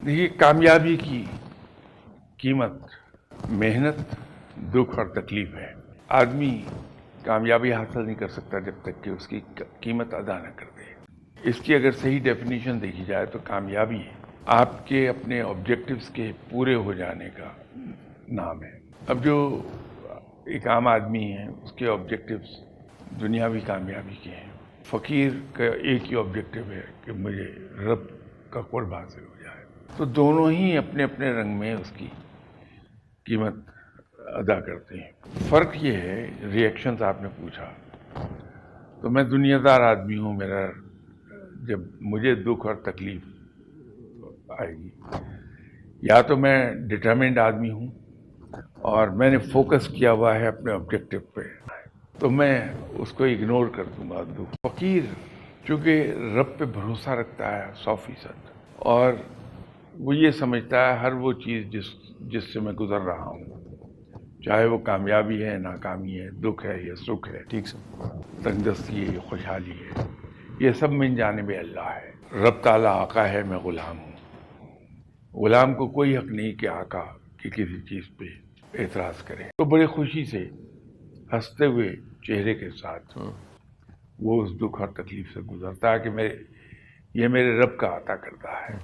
देखिए, कामयाबी की कीमत मेहनत, दुख और तकलीफ है। आदमी कामयाबी हासिल नहीं कर सकता जब तक कि उसकी कीमत अदा न कर दे। इसकी अगर सही डेफिनेशन देखी जाए तो कामयाबी आपके अपने ऑब्जेक्टिव्स के पूरे हो जाने का नाम है। अब जो एक आम आदमी है, उसके ऑब्जेक्टिव्स दुनियावी कामयाबी के हैं। फकीर का एक ही ऑब्जेक्टिव है कि मुझे रब का कुर्ब हासिल हो जाए। तो दोनों ही अपने अपने रंग में उसकी कीमत अदा करते हैं। फ़र्क ये है, रिएक्शंस आपने पूछा, तो मैं दुनियादार आदमी हूँ। मेरा जब मुझे दुख और तकलीफ आएगी, या तो मैं डिटरमिन्ड आदमी हूँ और मैंने फोकस किया हुआ है अपने ऑब्जेक्टिव पे, तो मैं उसको इग्नोर कर दूंगा दुख। फकीर चूँकि रब पे भरोसा रखता है 100%, और वो ये समझता है हर वो चीज़ जिससे मैं गुजर रहा हूँ, चाहे वो कामयाबी है, नाकामी है, दुख है या सुख है, ठीक सर, तंगदस्ती है या खुशहाली है, ये सब मिन जानिब अल्लाह है। रब ताला आका है, मैं ग़ुलाम हूँ। ग़ुलाम को कोई हक नहीं कि आका की किसी चीज़ पे एतराज़ करे। तो बड़ी खुशी से हंसते हुए चेहरे के साथ वो उस दुख और तकलीफ से गुजरता है कि ये मेरे रब का अता करता है।